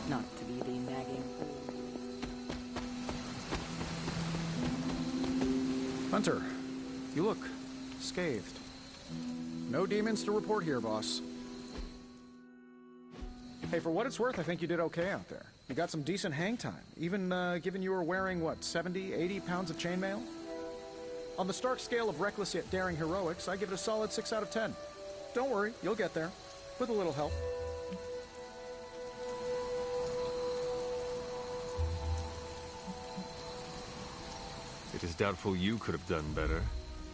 Not to be the nagging fool. Hunter, you look scathed. No demons to report here, boss. Hey, for what it's worth, I think you did okay out there. You got some decent hang time, even given you were wearing, what, 70, 80 pounds of chainmail? On the Stark scale of reckless yet daring heroics, I give it a solid 6 out of 10. Don't worry, you'll get there. With a little help. It is doubtful you could have done better.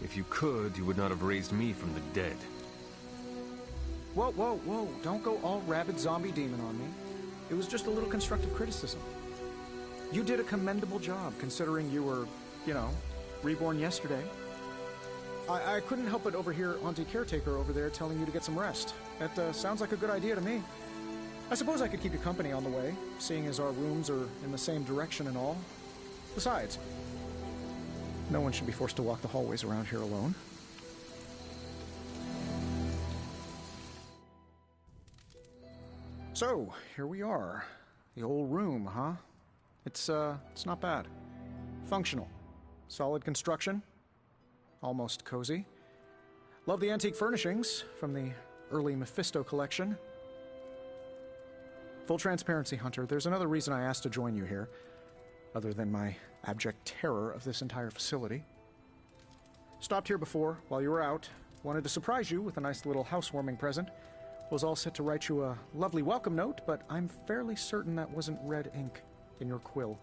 If you could, you would not have raised me from the dead. Whoa, whoa, whoa. Don't go all rabid zombie demon on me. It was just a little constructive criticism. You did a commendable job, considering you were, you know, reborn yesterday. I couldn't help but overhear Auntie Caretaker over there telling you to get some rest. That sounds like a good idea to me. I suppose I could keep you company on the way, seeing as our rooms are in the same direction and all. Besides, no one should be forced to walk the hallways around here alone. So, here we are. The old room, huh? It's not bad. Functional. Solid construction. Almost cozy. Love the antique furnishings from the early Mephisto collection. Full transparency, Hunter, there's another reason I asked to join you here, other than my abject terror of this entire facility. Stopped here before, while you were out. Wanted to surprise you with a nice little housewarming present. Was all set to write you a lovely welcome note, but I'm fairly certain that wasn't red ink in your quill.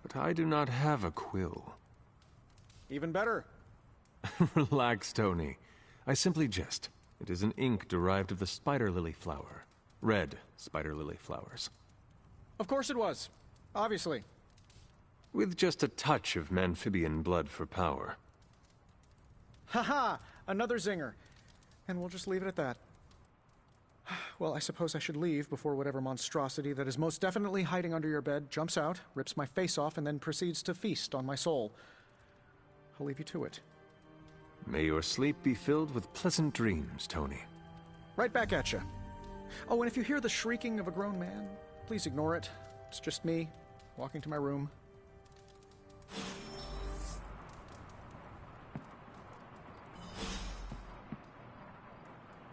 But I do not have a quill. Even better. Relax, Tony. I simply jest. It is an ink derived of the spider lily flower. Red spider lily flowers. Of course it was. Obviously. With just a touch of amphibian blood for power. Haha! Another zinger. And we'll just leave it at that. Well, I suppose I should leave before whatever monstrosity that is most definitely hiding under your bed jumps out, rips my face off, and then proceeds to feast on my soul. I'll leave you to it. May your sleep be filled with pleasant dreams, Tony. Right back at you. Oh, and if you hear the shrieking of a grown man, please ignore it. It's just me, walking to my room.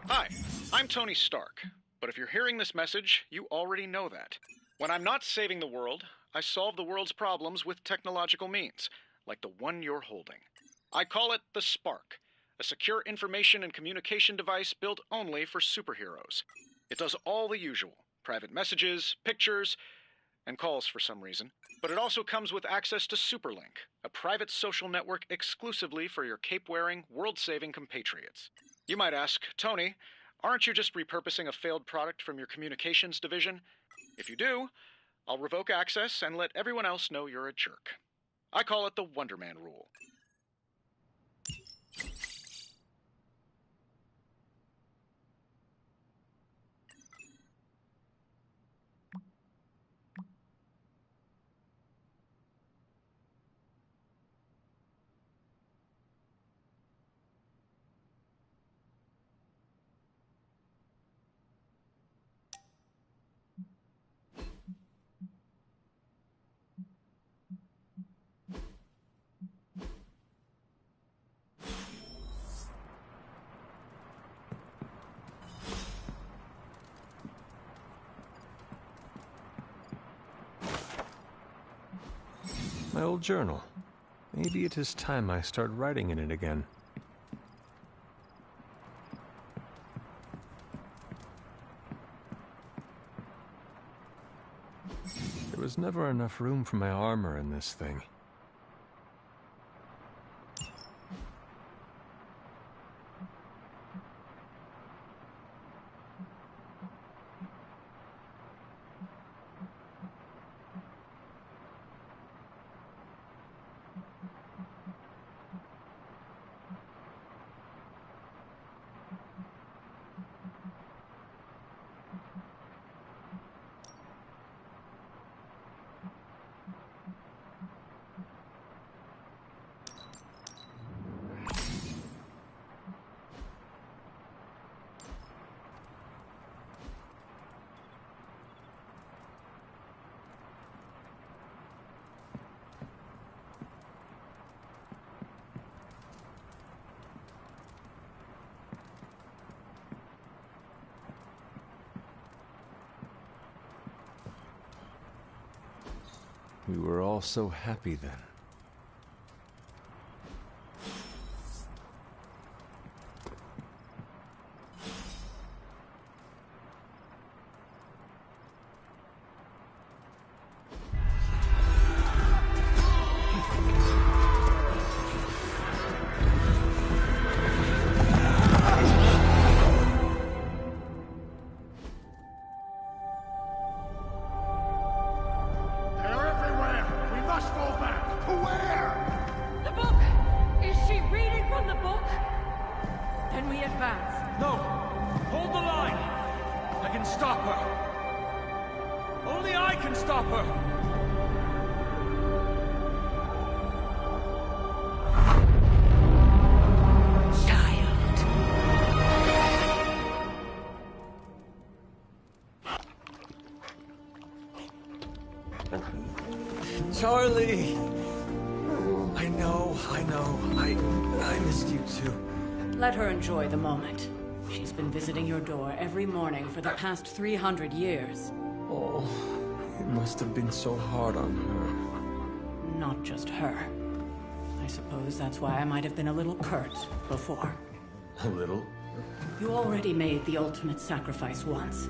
Hi, I'm Tony Stark, but if you're hearing this message, you already know that. When I'm not saving the world, I solve the world's problems with technological means, like the one you're holding. I call it the Spark, a secure information and communication device built only for superheroes. It does all the usual, private messages, pictures, and calls for some reason, but it also comes with access to Superlink, a private social network exclusively for your cape-wearing, world-saving compatriots. You might ask, Tony, aren't you just repurposing a failed product from your communications division? If you do, I'll revoke access and let everyone else know you're a jerk. I call it the Wonder Man rule. My old journal. Maybe it is time I start writing in it again. There was never enough room for my armor in this thing. We were all so happy then. Charlie! I know. I missed you too. Let her enjoy the moment. She's been visiting your door every morning for the past 300 years. Oh, it must have been so hard on her. Not just her. I suppose that's why I might have been a little curt before. A little? You already made the ultimate sacrifice once.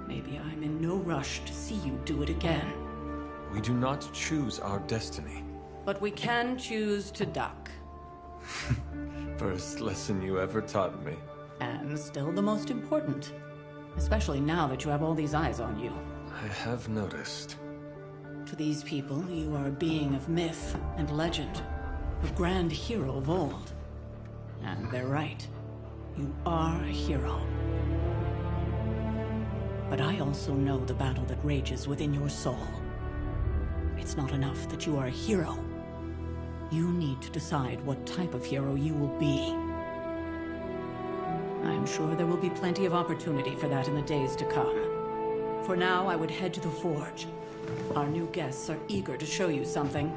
Maybe I'm in no rush to see you do it again. We do not choose our destiny. But we can choose to duck. First lesson you ever taught me. And still the most important. Especially now that you have all these eyes on you. I have noticed. To these people, you are a being of myth and legend. A grand hero of old. And they're right. You are a hero. But I also know the battle that rages within your soul. It's not enough that you are a hero. You need to decide what type of hero you will be. I'm sure there will be plenty of opportunity for that in the days to come. For now, I would head to the Forge. Our new guests are eager to show you something.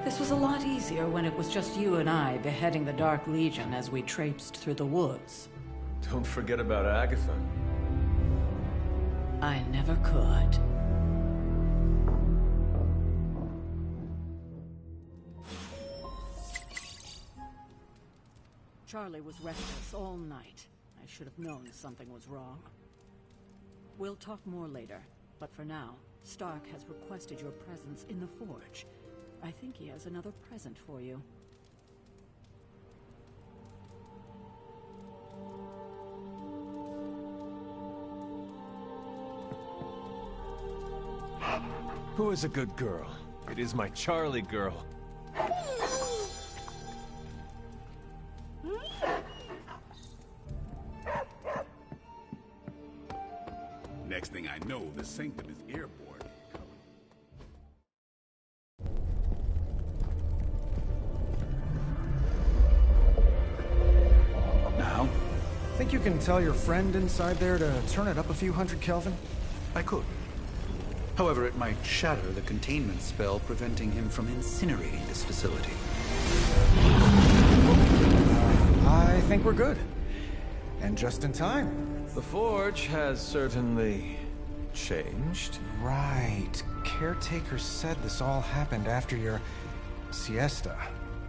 This was a lot easier when it was just you and I beheading the Dark Legion as we traipsed through the woods. Don't forget about Agatha. I never could. Charlie was restless all night. I should have known something was wrong. We'll talk more later, but for now, Stark has requested your presence in the Forge. I think he has another present for you. Who is a good girl? It is my Charlie girl. Next thing I know, the Sanctum is airborne. Now? Think you can tell your friend inside there to turn it up a few hundred Kelvin? I could. However, it might shatter the containment spell preventing him from incinerating this facility. I think we're good. And just in time. The Forge has certainly changed. Right. Caretaker said this all happened after your siesta.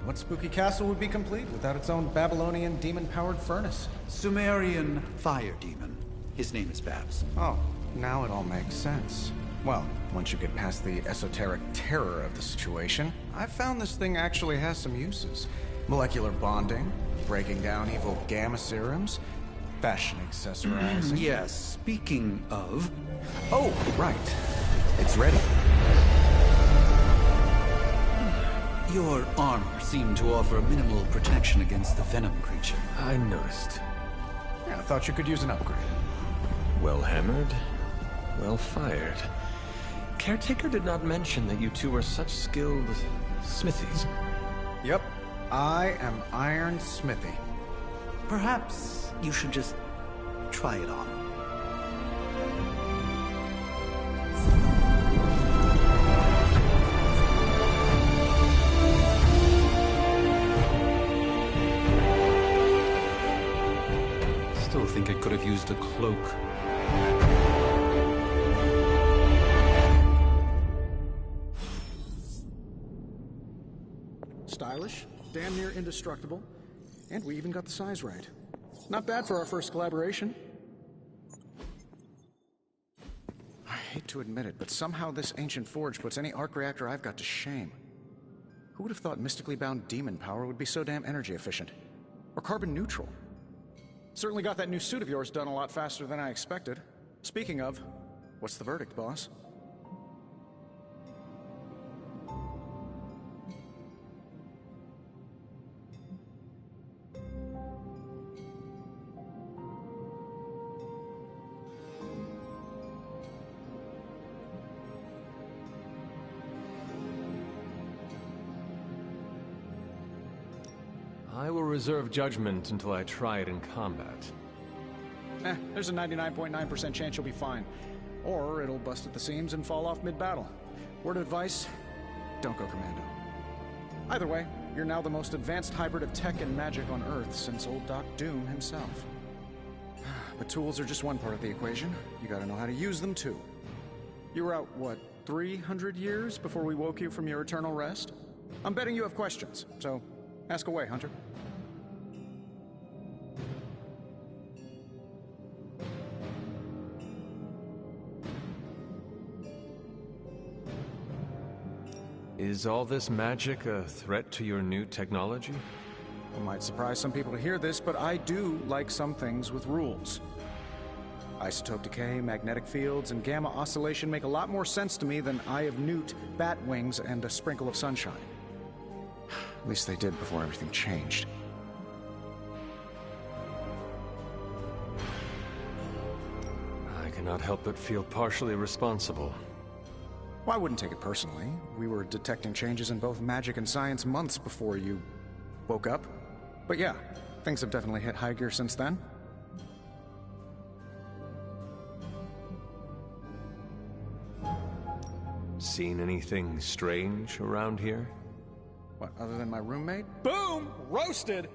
What spooky castle would be complete without its own Babylonian demon-powered furnace? Sumerian fire demon. His name is Babs. Oh, now it all makes sense. Well, once you get past the esoteric terror of the situation, I've found this thing actually has some uses. Molecular bonding, breaking down evil gamma serums, fashion accessorizing. Yes, speaking of... Oh, right. It's ready. Your armor seemed to offer minimal protection against the venom creature. I noticed. Yeah, I thought you could use an upgrade. Well hammered, well fired. Caretaker did not mention that you two are such skilled smithies. Yep, I am Iron Smithy. Perhaps you should just try it on. Still think it could have used a cloak. Stylish, damn near indestructible, and we even got the size right. Not bad for our first collaboration. I hate to admit it, but somehow this ancient forge puts any arc reactor I've got to shame. Who would have thought mystically bound demon power would be so damn energy efficient? Or carbon neutral? Certainly got that new suit of yours done a lot faster than I expected. Speaking of, what's the verdict, boss? I will reserve judgment until I try it in combat. There's a 99.9% chance you'll be fine. Or it'll bust at the seams and fall off mid-battle. Word of advice, don't go commando. Either way, you're now the most advanced hybrid of tech and magic on Earth since old Doc Doom himself. But tools are just one part of the equation. You gotta know how to use them too. You were out, what, 300 years before we woke you from your eternal rest? I'm betting you have questions, so ask away, Hunter. Is all this magic a threat to your new technology? It might surprise some people to hear this, but I do like some things with rules. Isotope decay, magnetic fields, and gamma oscillation make a lot more sense to me than Eye of Newt, bat wings, and a sprinkle of sunshine. At least they did before everything changed. I cannot help but feel partially responsible. Well, I wouldn't take it personally. We were detecting changes in both magic and science months before you woke up. But yeah, things have definitely hit high gear since then. Seen anything strange around here? What, other than my roommate? Boom! Roasted!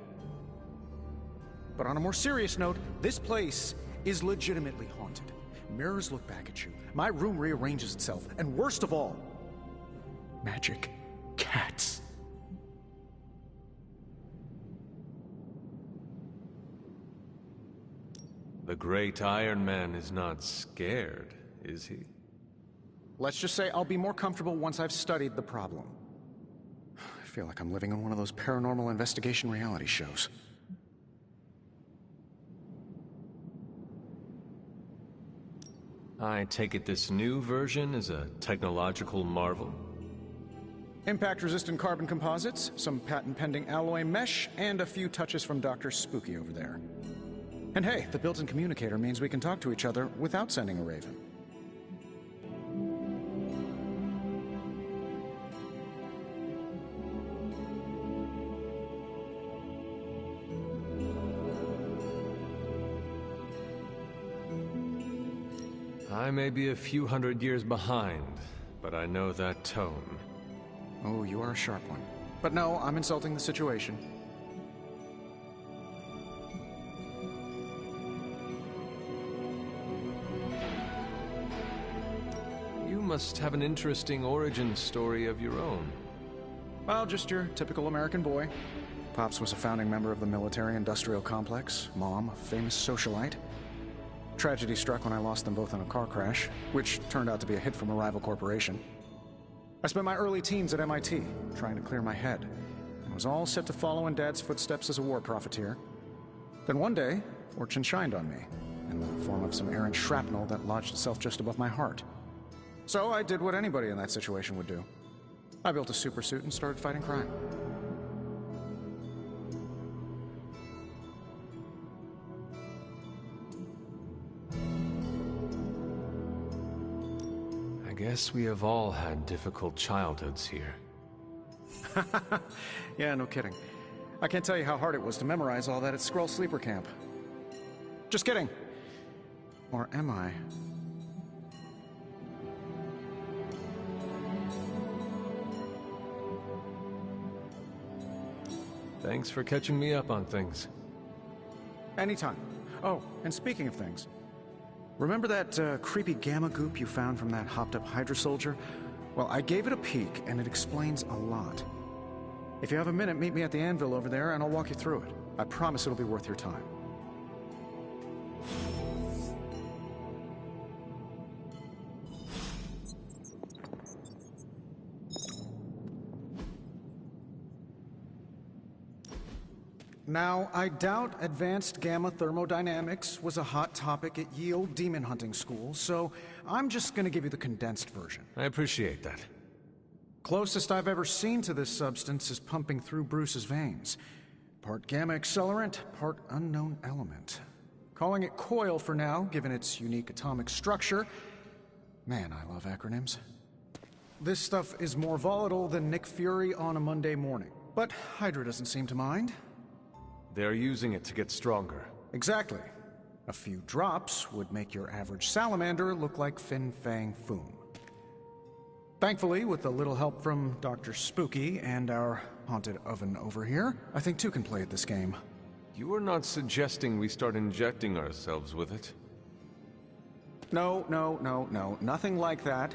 But on a more serious note, this place is legitimately haunted. Mirrors look back at you. My room rearranges itself. And worst of all, magic cats. The great Iron Man is not scared, is he? Let's just say I'll be more comfortable once I've studied the problem. I feel like I'm living in one of those paranormal investigation reality shows. I take it this new version is a technological marvel? Impact-resistant carbon composites, some patent-pending alloy mesh, and a few touches from Dr. Spooky over there. And hey, the built-in communicator means we can talk to each other without sending a raven. I may be a few hundred years behind, but I know that tone. Oh, you are a sharp one. But no, I'm insulting the situation. You must have an interesting origin story of your own. Well, just your typical American boy. Pops was a founding member of the military-industrial complex. Mom, a famous socialite. Tragedy struck when I lost them both in a car crash, which turned out to be a hit from a rival corporation. I spent my early teens at MIT, trying to clear my head, and was all set to follow in Dad's footsteps as a war profiteer. Then one day, fortune shined on me, in the form of some errant shrapnel that lodged itself just above my heart. So I did what anybody in that situation would do. I built a super suit and started fighting crime. I guess we have all had difficult childhoods here. Yeah, no kidding. I can't tell you how hard it was to memorize all that at Skrull Sleeper Camp. Just kidding. Or am I? Thanks for catching me up on things. Anytime. Oh, and speaking of things, remember that creepy gamma goop you found from that hopped-up Hydra soldier? Well, I gave it a peek, and it explains a lot. If you have a minute, meet me at the anvil over there, and I'll walk you through it. I promise it'll be worth your time. Now, I doubt advanced gamma thermodynamics was a hot topic at ye olde demon hunting school, so I'm just gonna give you the condensed version. I appreciate that. Closest I've ever seen to this substance is pumping through Bruce's veins. Part gamma accelerant, part unknown element. Calling it coil for now, given its unique atomic structure. Man, I love acronyms. This stuff is more volatile than Nick Fury on a Monday morning, but Hydra doesn't seem to mind. They're using it to get stronger. Exactly. A few drops would make your average salamander look like Fin Fang Foom. Thankfully, with a little help from Dr. Spooky and our haunted oven over here, I think two can play at this game. You are not suggesting we start injecting ourselves with it? No, nothing like that.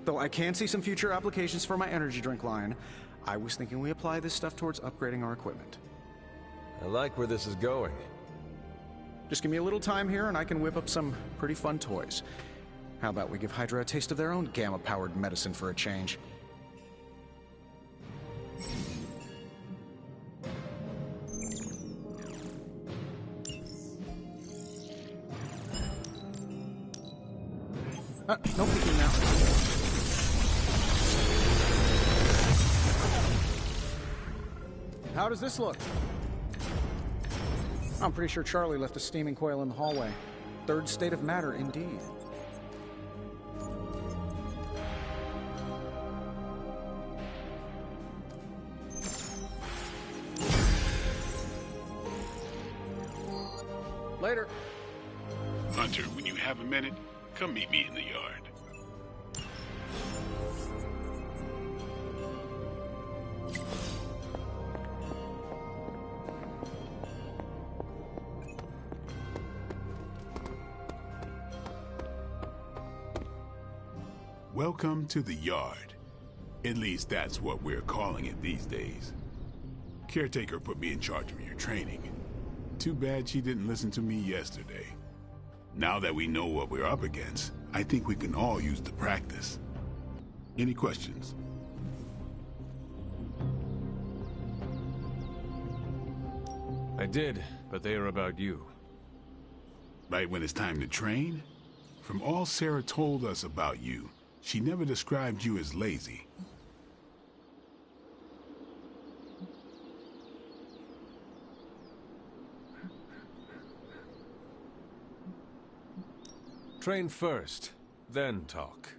Though I can see some future applications for my energy drink line. I was thinking we apply this stuff towards upgrading our equipment. I like where this is going. Just give me a little time here and I can whip up some pretty fun toys. How about we give Hydra a taste of their own gamma-powered medicine for a change? No peeking now. How does this look? I'm pretty sure Charlie left a steaming coil in the hallway. Third state of matter, indeed. Later. Hunter, when you have a minute, come meet me in the yard. Welcome to the yard. At least that's what we're calling it these days. Caretaker put me in charge of your training. Too bad she didn't listen to me yesterday. Now that we know what we're up against, I think we can all use the practice. Any questions? I did, but they are about you. Right when it's time to train? From all Sarah told us about you, she never described you as lazy. Train first, then talk.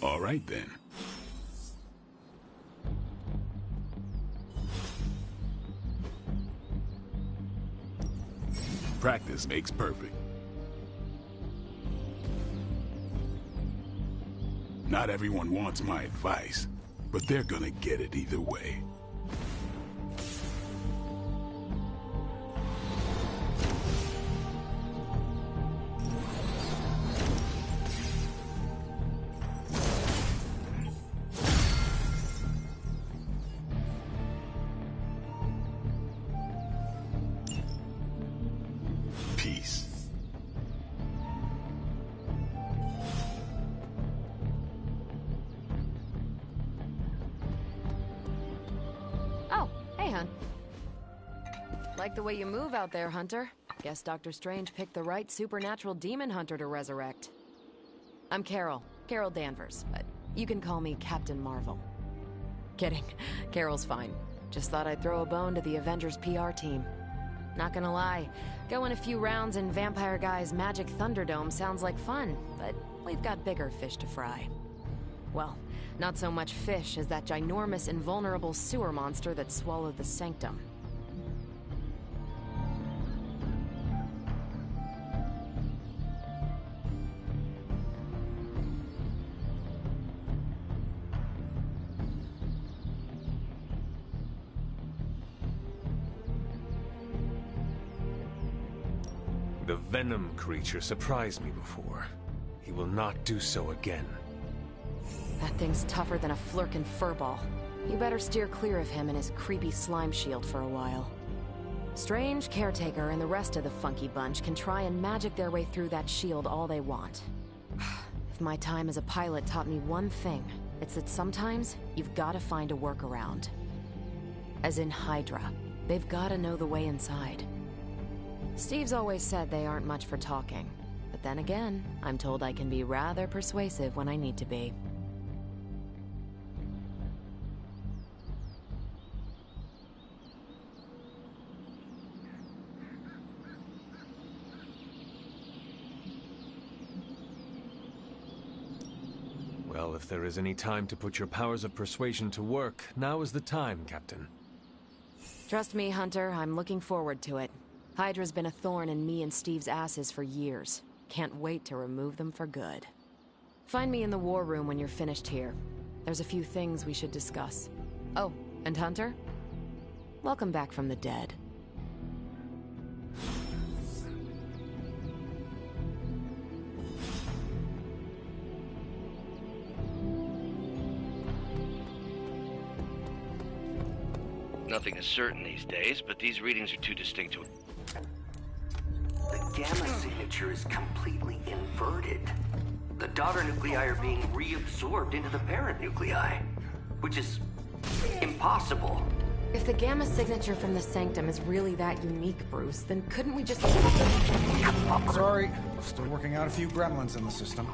All right, then. Practice makes perfect. Not everyone wants my advice, but they're gonna get it either way. Peace. Oh, hey, hon. Like the way you move out there, Hunter. Guess Dr. Strange picked the right supernatural demon hunter to resurrect. I'm Carol. Carol Danvers, but you can call me Captain Marvel. Kidding. Carol's fine. Just thought I'd throw a bone to the Avengers PR team. Not gonna lie, going a few rounds in Vampire Guy's Magic Thunderdome sounds like fun, but we've got bigger fish to fry. Well, not so much fish as that ginormous invulnerable sewer monster that swallowed the Sanctum. The Venom creature surprised me before. He will not do so again. That thing's tougher than a Flurkin furball. You better steer clear of him and his creepy slime shield for a while. Strange, Caretaker, and the rest of the funky bunch can try and magic their way through that shield all they want. If my time as a pilot taught me one thing, it's that sometimes you've gotta find a workaround. As in Hydra, they've gotta know the way inside. Steve's always said they aren't much for talking, but then again, I'm told I can be rather persuasive when I need to be. Well, if there is any time to put your powers of persuasion to work, now is the time, Captain. Trust me, Hunter, I'm looking forward to it. Hydra's been a thorn in me and Steve's asses for years. Can't wait to remove them for good. Find me in the war room when you're finished here. There's a few things we should discuss. Oh, and Hunter? Welcome back from the dead. Nothing is certain these days, but these readings are too distinct to... The gamma signature is completely inverted. The daughter nuclei are being reabsorbed into the parent nuclei, which is impossible. If the gamma signature from the Sanctum is really that unique, Bruce, then couldn't we just... Sorry, still working out a few gremlins in the system.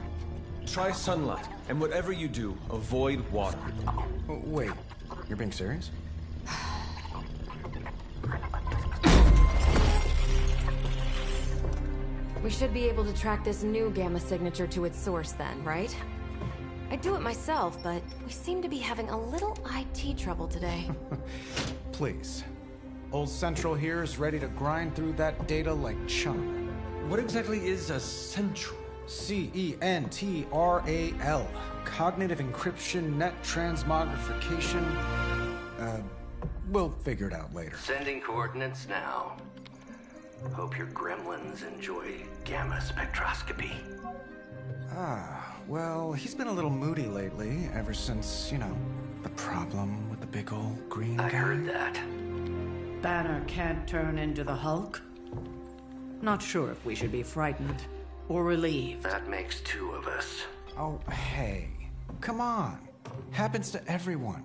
Try sunlight, and whatever you do, avoid water. Oh, wait, you're being serious? We should be able to track this new gamma signature to its source then, right? I'd do it myself, but we seem to be having a little IT trouble today. Please. Old Central here is ready to grind through that data like chum. What exactly is a Central? C-E-N-T-R-A-L. Cognitive Encryption Net Transmogrification. We'll figure it out later. Sending coordinates now. Hope your gremlins enjoy gamma spectroscopy. Well, he's been a little moody lately, ever since, you know, the problem with the big old green guy. I heard that. Banner can't turn into the Hulk? Not sure if we should be frightened or relieved. That makes two of us. Oh, hey. Come on. Happens to everyone.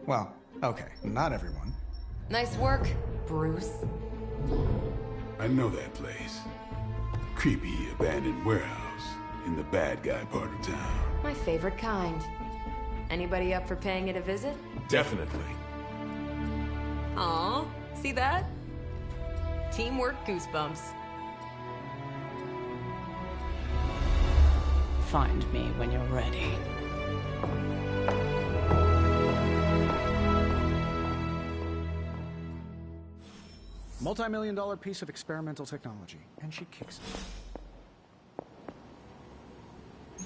Well, okay, not everyone. Nice work, Bruce. I know that place. Creepy abandoned warehouse in the bad guy part of town. My favorite kind. Anybody up for paying it a visit? Definitely. Aw, see that? Teamwork goosebumps. Find me when you're ready. Multi-million-dollar piece of experimental technology, and she kicks it.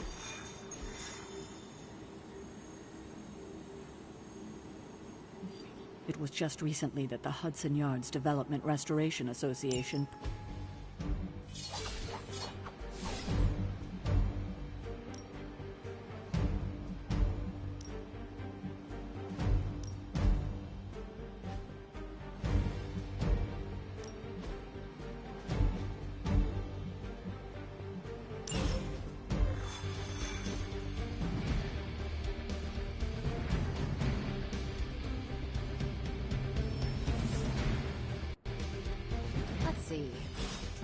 It was just recently that the Hudson Yards Development Restoration Association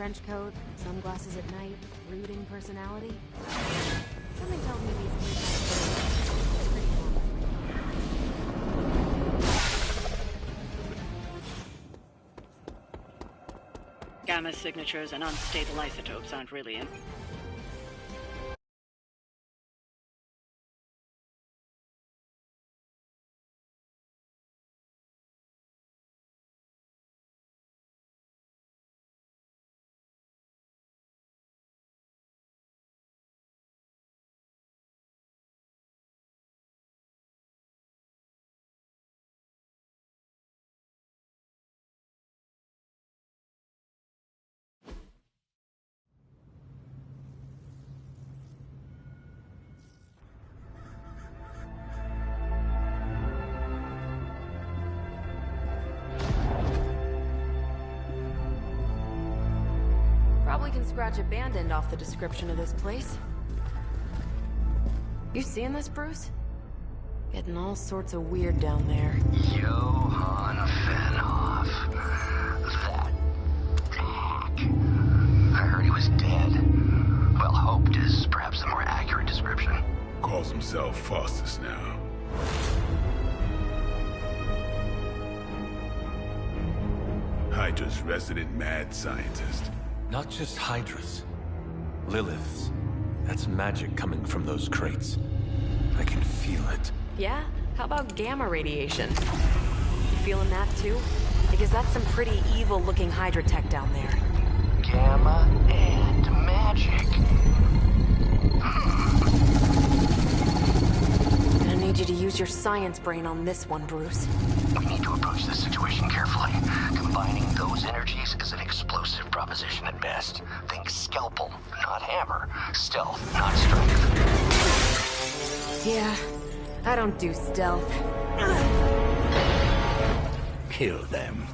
trench coat, sunglasses at night, brooding personality. Something tells me gamma signatures and unstable isotopes aren't really in. Probably can scratch abandoned off the description of this place. You seeing this, Bruce? Getting all sorts of weird down there. Johann Fenhoff. That hack. I heard he was dead. Well, hoped is perhaps the more accurate description. Calls himself Faustus now. Hydra's resident mad scientist. Not just Hydras. Liliths. That's magic coming from those crates. I can feel it. Yeah? How about gamma radiation? You feeling that too? Because that's some pretty evil-looking Hydra tech down there. Gamma and magic. Gonna need you to use your science brain on this one, Bruce. We need to approach this situation carefully. Combining those energies is an explosive proposition at best. Think scalpel, not hammer. Stealth, not strength. Yeah, I don't do stealth. Kill them.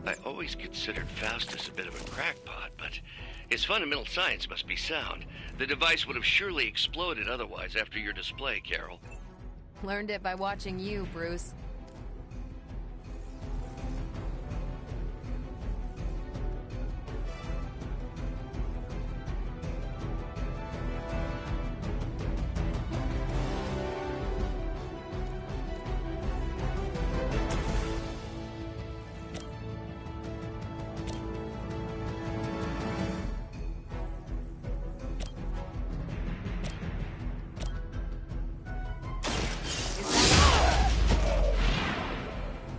I always considered Faustus a bit of a crackpot, but his fundamental science must be sound. The device would have surely exploded otherwise after your display, Carol. Learned it by watching you, Bruce.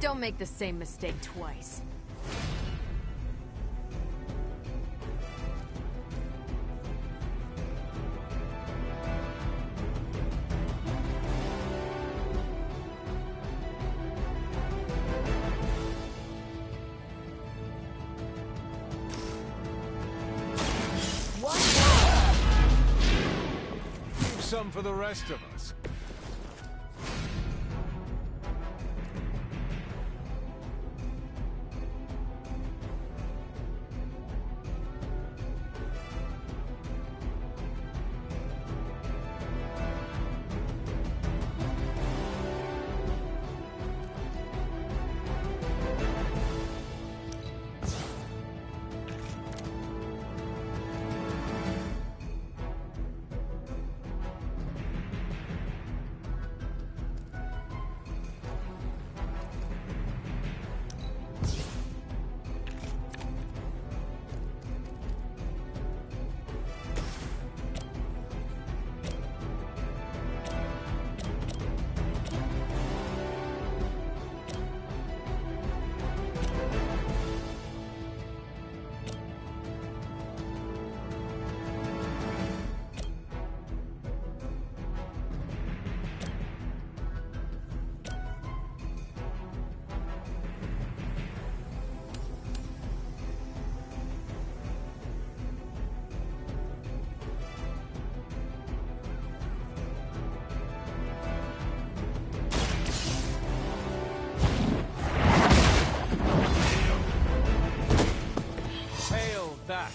Don't make the same mistake twice. Leave some for the rest of us. That.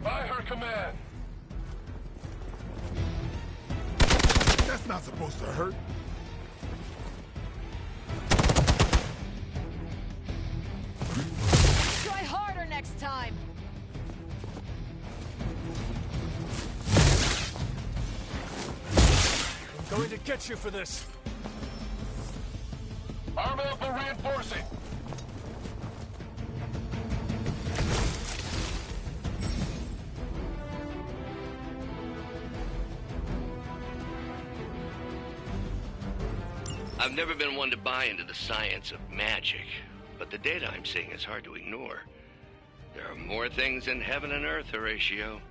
By her command. That's not supposed to hurt. going to get you for this. Armor up and reinforcing. I've never been one to buy into the science of magic, but the data I'm seeing is hard to ignore. There are more things in heaven and earth, Horatio.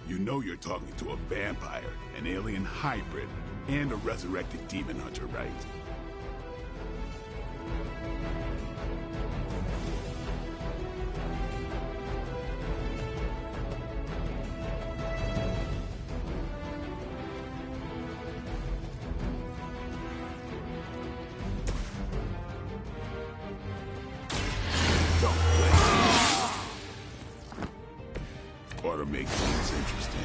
You know you're talking to a vampire, an alien hybrid, and a resurrected demon hunter, right? Ought to make things interesting.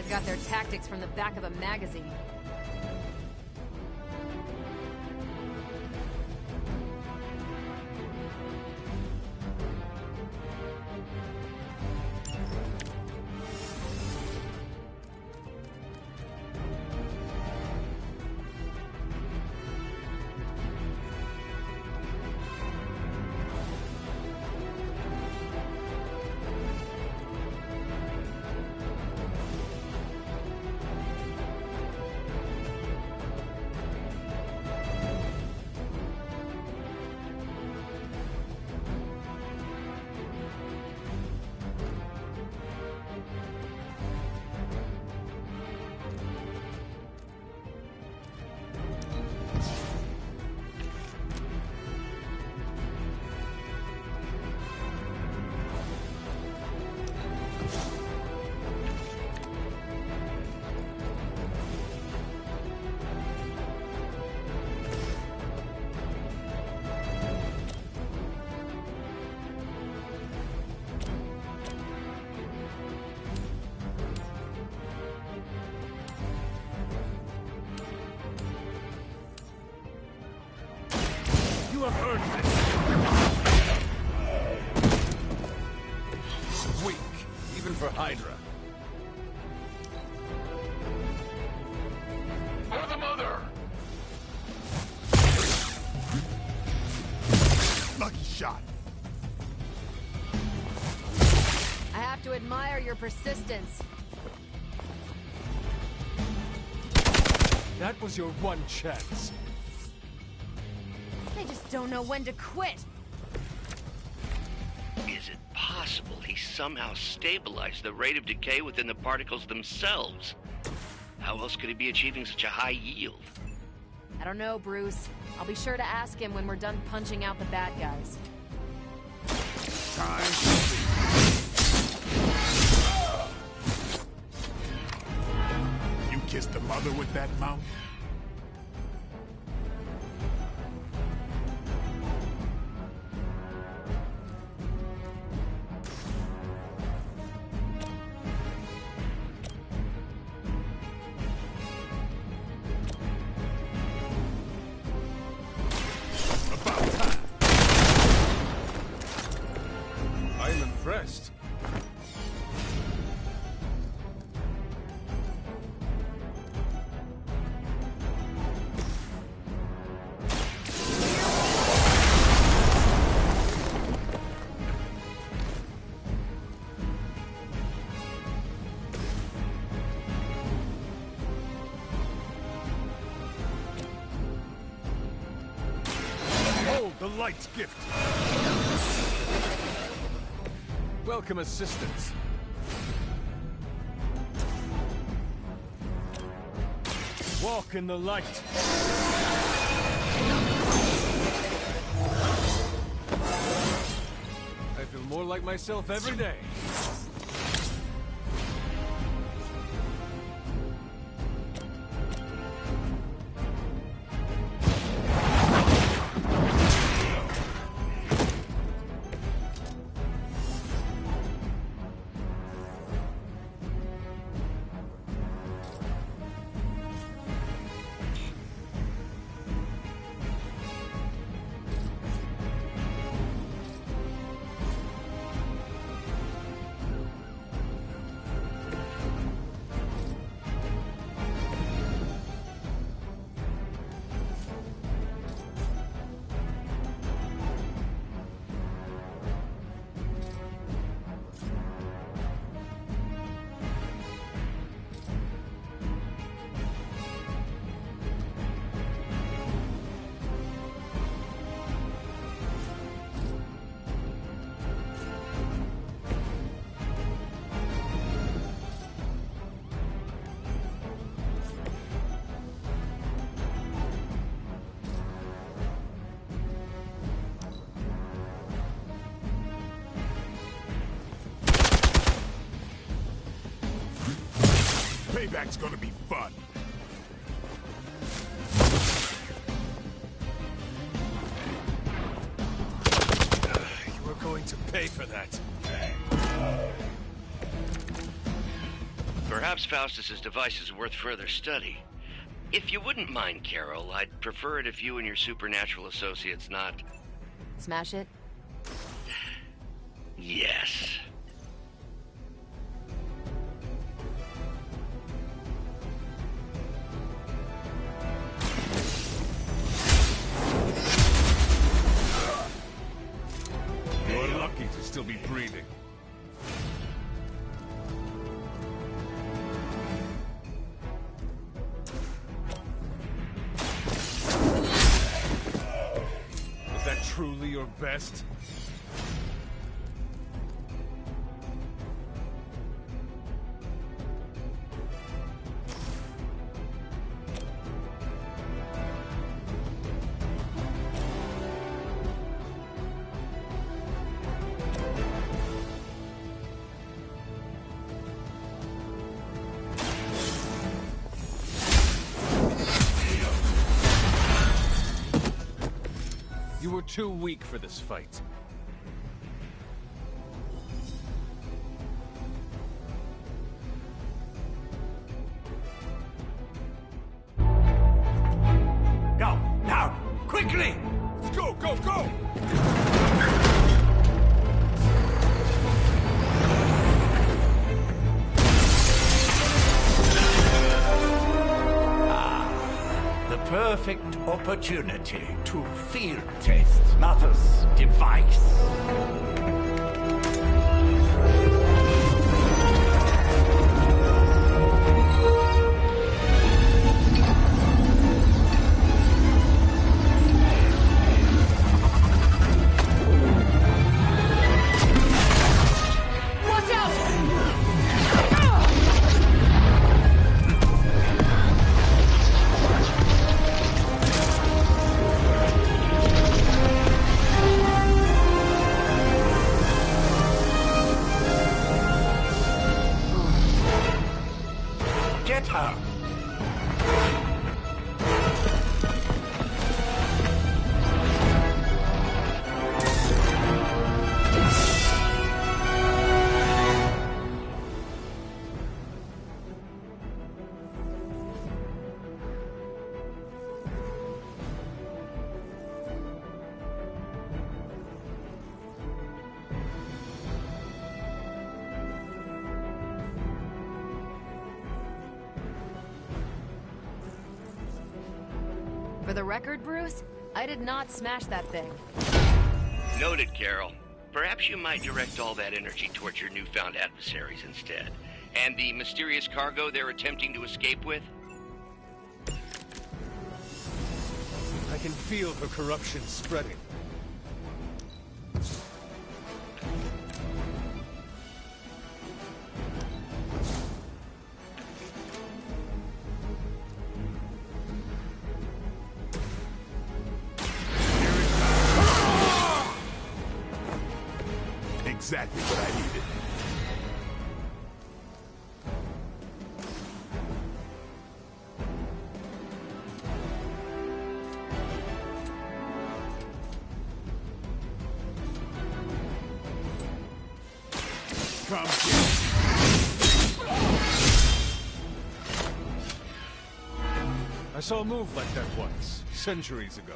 Got their tactics from the back of a magazine. You have earned this! Weak, even for Hydra. For the mother! Lucky shot. I have to admire your persistence. That was your one chance. They just don't know when to quit. Is it possible he somehow stabilized the rate of decay within the particles themselves? How else could he be achieving such a high yield? I don't know, Bruce. I'll be sure to ask him when we're done punching out the bad guys. Time. You kissed the mother with that mouth? I'm impressed. Hold the light's gift. Welcome assistance. Walk in the light. I feel more like myself every day. Payback's gonna be fun. You were going to pay for that. Perhaps Faustus's device is worth further study. If you wouldn't mind, Carol, I'd prefer it if you and your supernatural associates not... Smash it? Yes. You're lucky to still be breathing. Is that truly your best? You were too weak for this fight. Go, now, quickly! Go, go, go! The perfect opportunity to field test Mother's device. Watch out! Get her! For the record, Bruce, I did not smash that thing. Noted, Carol. Perhaps you might direct all that energy towards your newfound adversaries instead. And the mysterious cargo they're attempting to escape with? I can feel her corruption spreading. exactly what I needed. Come get I saw a move like that once, centuries ago.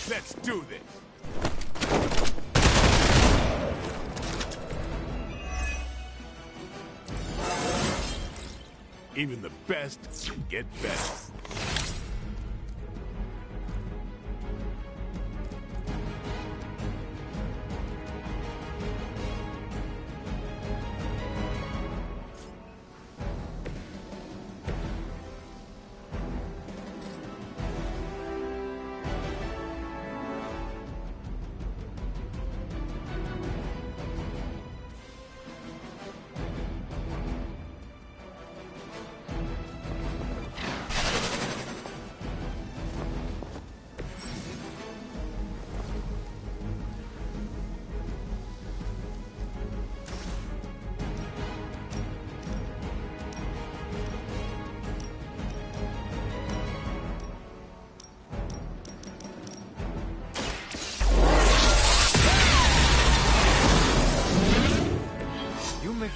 Let's do this! Even the best can get better.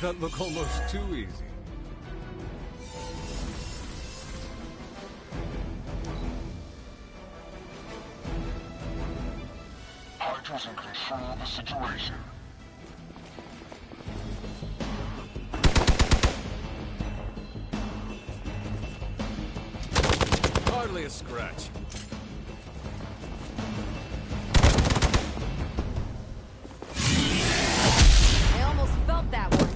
That look almost too easy. Hydra's in control of the situation. Hardly a scratch. I almost felt that one.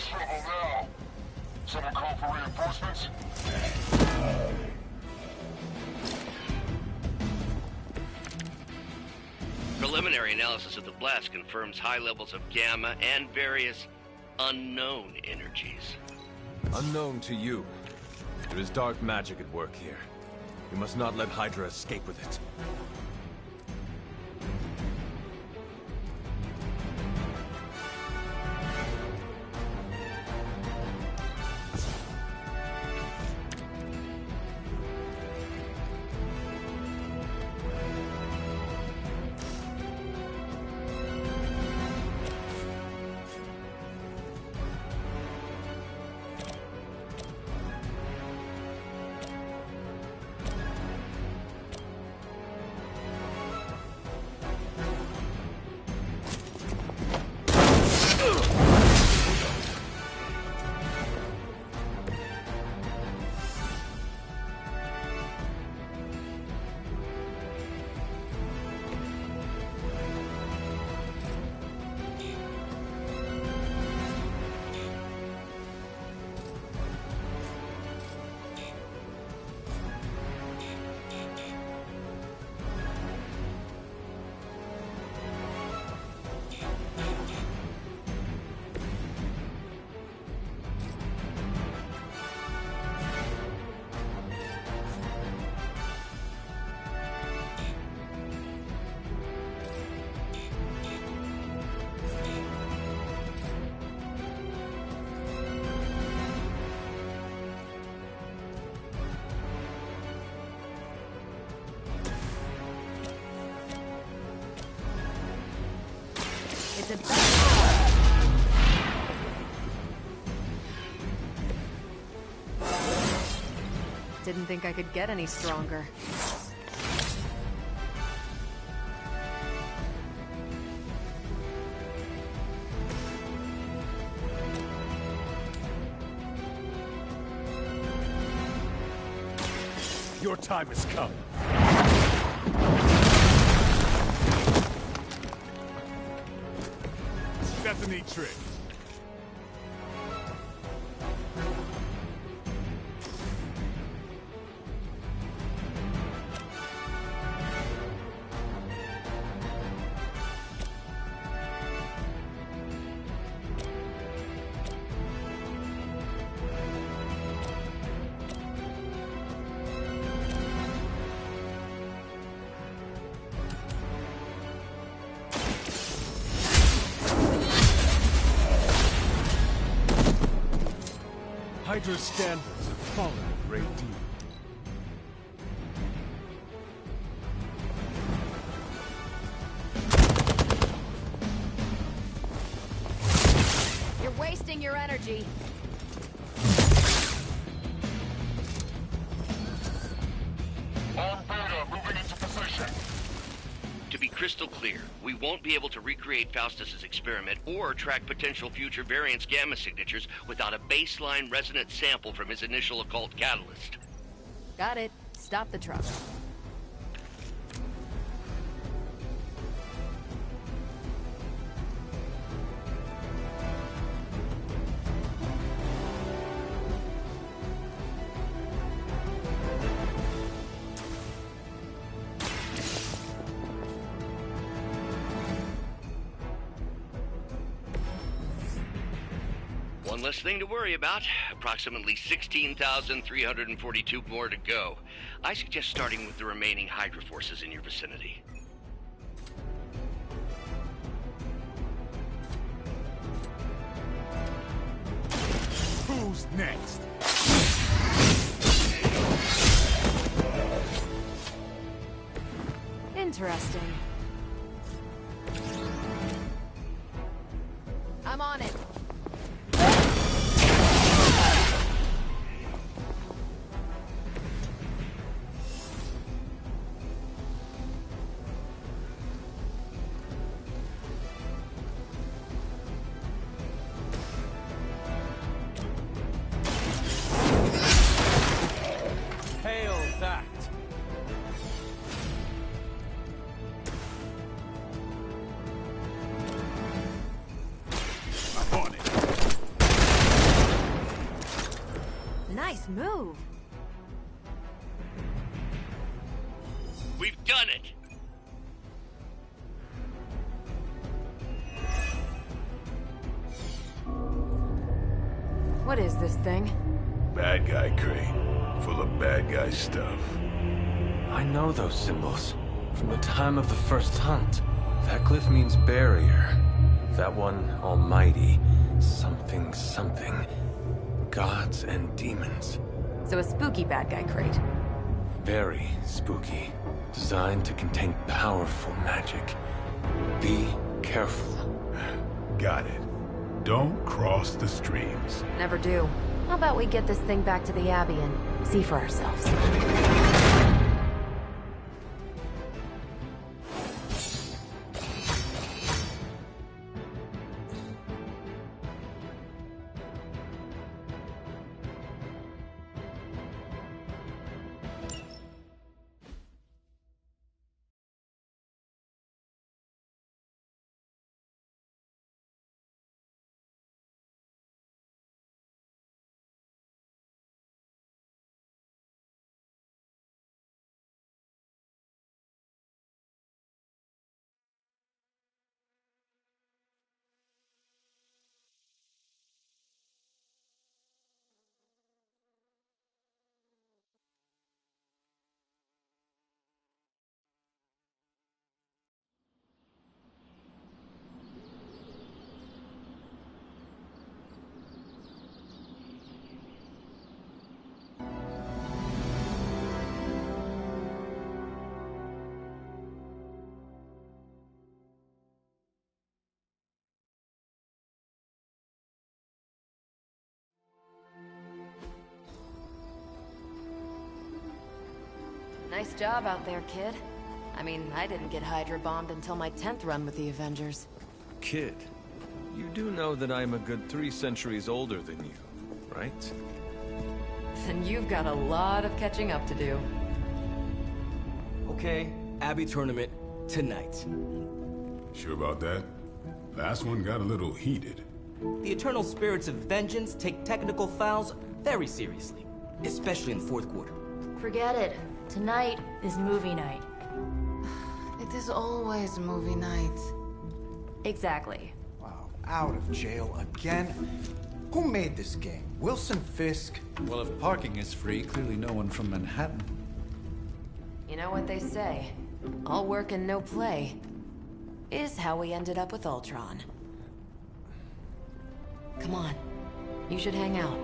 Trouble now. Someone call for reinforcements? Preliminary analysis of the blast confirms high levels of gamma and various unknown energies. Unknown to you. There is dark magic at work here. We must not let Hydra escape with it. makes it better. Didn't think I could get any stronger. Your time has come. That's a neat trick. Hydra's standards have fallen a great deal. You're wasting your energy. On Beta, moving into position. To be crystal clear, we won't be able to recreate Faustus's experiment or track potential future variance gamma signatures without a baseline resonant sample from his initial occult catalyst. Got it. Stop the truck. One less thing to worry about. Approximately 16,342 more to go. I suggest starting with the remaining Hydra forces in your vicinity. Who's next? Interesting. I'm on it. Hail that! I'm on it. Nice move. We've done it! What is this thing? Bad guy crate. Full of bad guy stuff. I know those symbols. From the time of the first hunt. That glyph means barrier. That one, almighty. Something, something. Gods and demons. So a spooky bad guy crate. Very spooky. Designed to contain powerful magic. Be careful. Got it. Don't cross the streams. Never do. How about we get this thing back to the Abbey and see for ourselves? Nice job out there, kid. I mean, I didn't get Hydra bombed until my 10th run with the Avengers. Kid, you do know that I'm a good 3 centuries older than you, right? Then you've got a lot of catching up to do. Okay, Abbey tournament tonight. Sure about that? Last one got a little heated. The Eternal Spirits of Vengeance take technical fouls very seriously, especially in the fourth quarter. Forget it. Tonight is movie night. It is always movie night. Exactly. Wow, out of jail again? Who made this game? Wilson Fisk? Well, if parking is free, clearly no one from Manhattan. You know what they say? All work and no play is how we ended up with Ultron. Come on. You should hang out.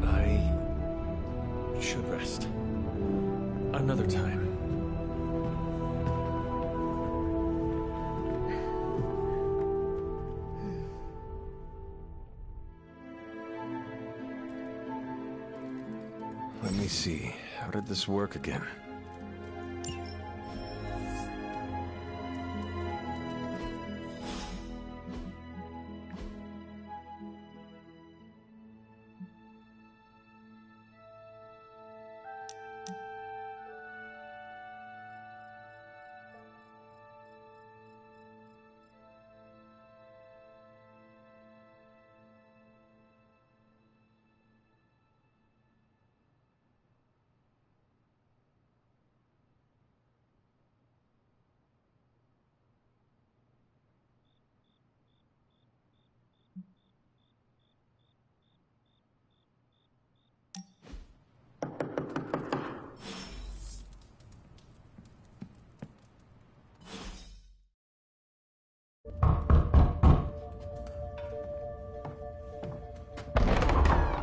I should rest. Another time. Let me see. How did this work again?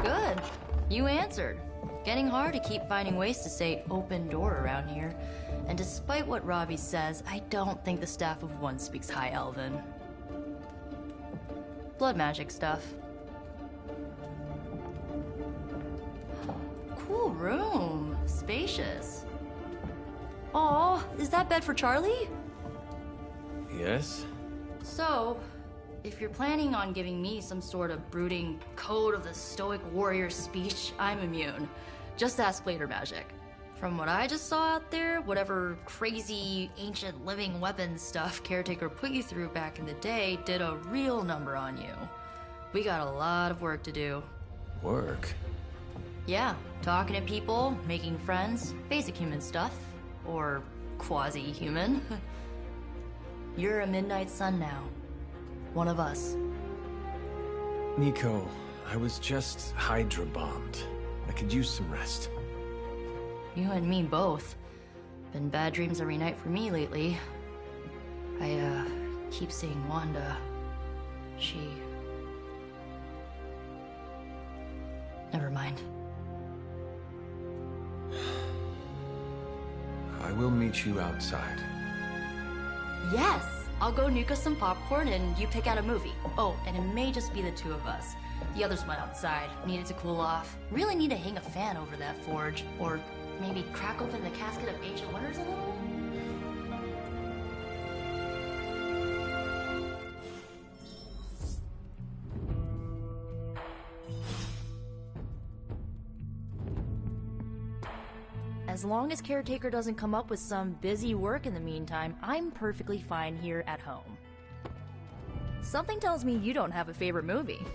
Good. You answered. Getting hard to keep finding ways to say open door around here. And despite what Robbie says, I don't think the staff of One speaks High Elven. Blood magic stuff. Cool room. Spacious. Aw, is that bed for Charlie? Yes? So, if you're planning on giving me some sort of brooding code of the stoic warrior speech, I'm immune. Just ask later, Magic. From what I just saw out there, whatever crazy ancient living weapons stuff Caretaker put you through back in the day did a real number on you. We got a lot of work to do. Work? Yeah, talking to people, making friends, basic human stuff. Or quasi-human. You're a Midnight Sun now. One of us. Nico, I was just Hydra bombed. I could use some rest. You and me both. Been bad dreams every night for me lately. I, keep seeing Wanda. She... Never mind. I will meet you outside. Yes! I'll go nuke us some popcorn and you pick out a movie. Oh, and it may just be the two of us. The others went outside, needed to cool off. Really need to hang a fan over that forge. Or maybe crack open the casket of ancient wonders a little? As long as Caretaker doesn't come up with some busy work in the meantime, I'm perfectly fine here at home. Something tells me you don't have a favorite movie.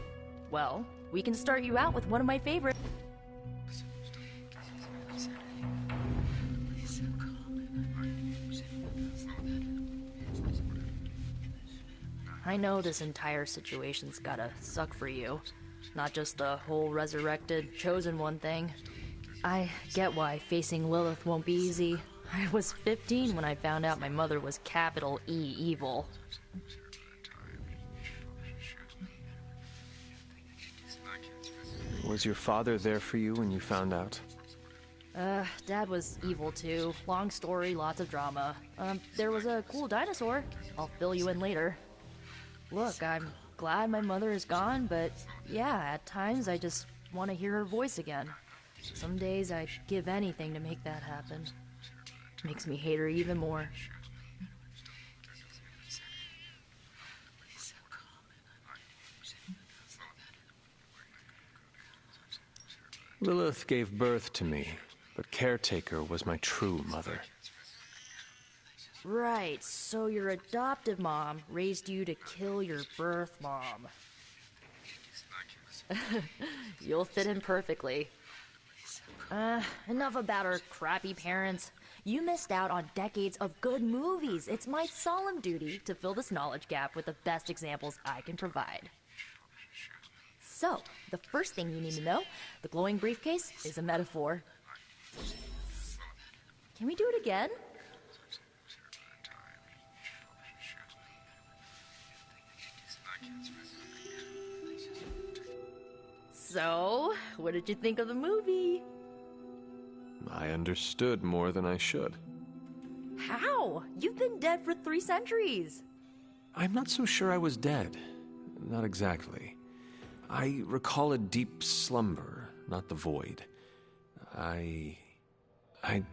Well, we can start you out with one of my favorites. I know this entire situation's gotta suck for you. Not just the whole resurrected, chosen one thing. I get why facing Lilith won't be easy. I was 15 when I found out my mother was capital E evil. Was your father there for you when you found out? Dad was evil too. Long story, lots of drama. There was a cool dinosaur. I'll fill you in later. Look, I'm glad my mother is gone, but yeah, at times I just want to hear her voice again. Some days I'd give anything to make that happen. Makes me hate her even more. Lilith gave birth to me, but Caretaker was my true mother. Right, so your adoptive mom raised you to kill your birth mom. You'll fit in perfectly. Enough about her crappy parents. You missed out on decades of good movies. It's my solemn duty to fill this knowledge gap with the best examples I can provide. So, the first thing you need to know, the glowing briefcase is a metaphor. Can we do it again? So, what did you think of the movie? I understood more than I should. How? You've been dead for 3 centuries. I'm not so sure I was dead. Not exactly. I recall a deep slumber, not the void. I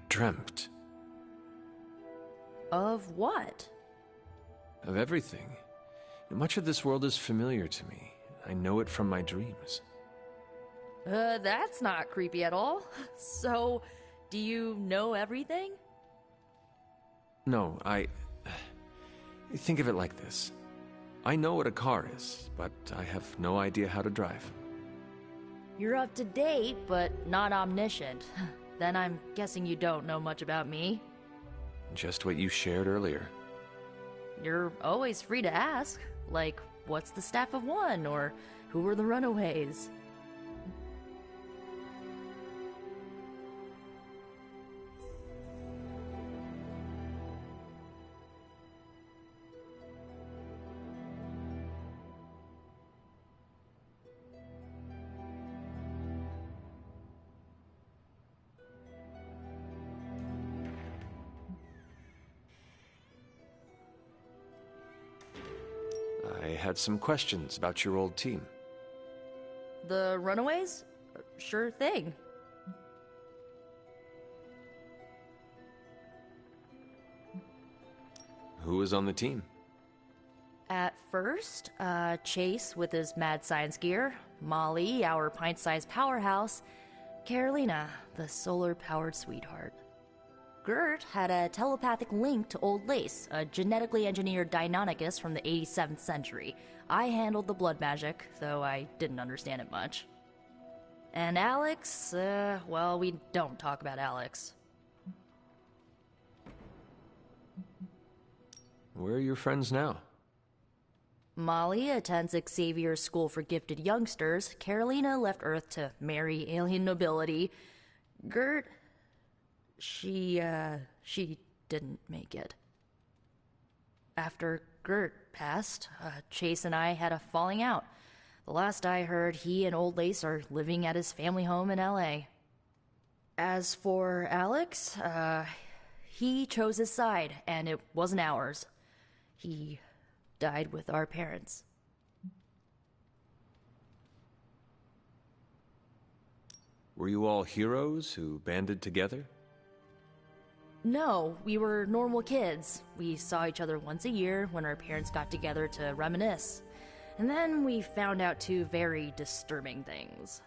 dreamt. Of what? Of everything. Much of this world is familiar to me. I know it from my dreams. That's not creepy at all. So, do you know everything? No, think of it like this. I know what a car is, but I have no idea how to drive. You're up to date, but not omniscient. Then I'm guessing you don't know much about me. Just what you shared earlier. You're always free to ask. Like, what's the Staff of One? Or who were the Runaways? I had some questions about your old team. The Runaways? Sure thing. Who was on the team? At first, Chase with his mad science gear, Molly, our pint-sized powerhouse, Carolina, the solar-powered sweetheart. Gert had a telepathic link to Old Lace, a genetically engineered Deinonychus from the 87th century. I handled the blood magic, though I didn't understand it much. And Alex, well, we don't talk about Alex. Where are your friends now? Molly attends Xavier's School for Gifted Youngsters. Carolina left Earth to marry alien nobility. Gert... She didn't make it. After Gert passed, Chase and I had a falling out. The last I heard, he and Old Lace are living at his family home in L.A. As for Alex, he chose his side, and it wasn't ours. He died with our parents. Were you all heroes who banded together? No, we were normal kids. We saw each other once a year when our parents got together to reminisce. And then we found out 2 very disturbing things.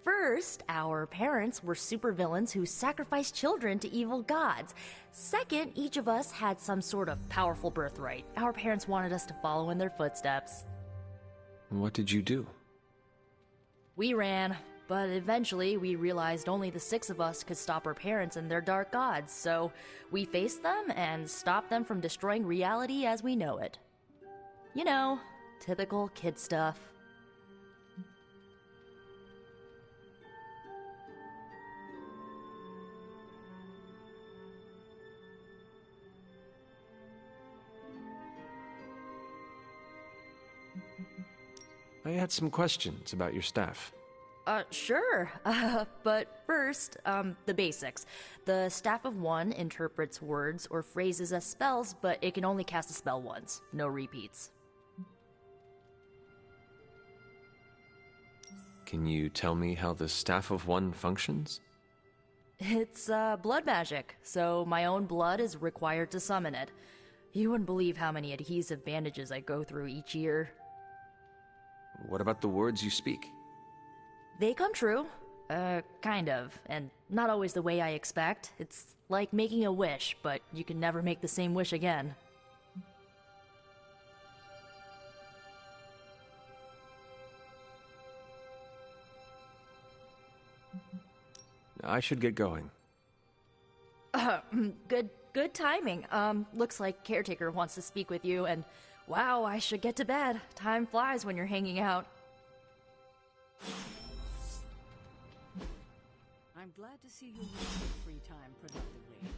First, our parents were supervillains who sacrificed children to evil gods. Second, each of us had some sort of powerful birthright. Our parents wanted us to follow in their footsteps. What did you do? We ran, but eventually we realized only the 6 of us could stop our parents and their dark gods, so we faced them and stopped them from destroying reality as we know it. You know, typical kid stuff. I had some questions about your staff. Sure. But first, the basics. The Staff of One interprets words or phrases as spells, but it can only cast a spell once. No repeats. Can you tell me how the Staff of One functions? It's, blood magic, so my own blood is required to summon it. You wouldn't believe how many adhesive bandages I go through each year. What about the words you speak? They come true. Kind of. And not always the way I expect. It's like making a wish, but you can never make the same wish again. I should get going. Good timing. Looks like Caretaker wants to speak with you, and wow, I should get to bed. Time flies when you're hanging out. I'm glad to see you use your free time productively.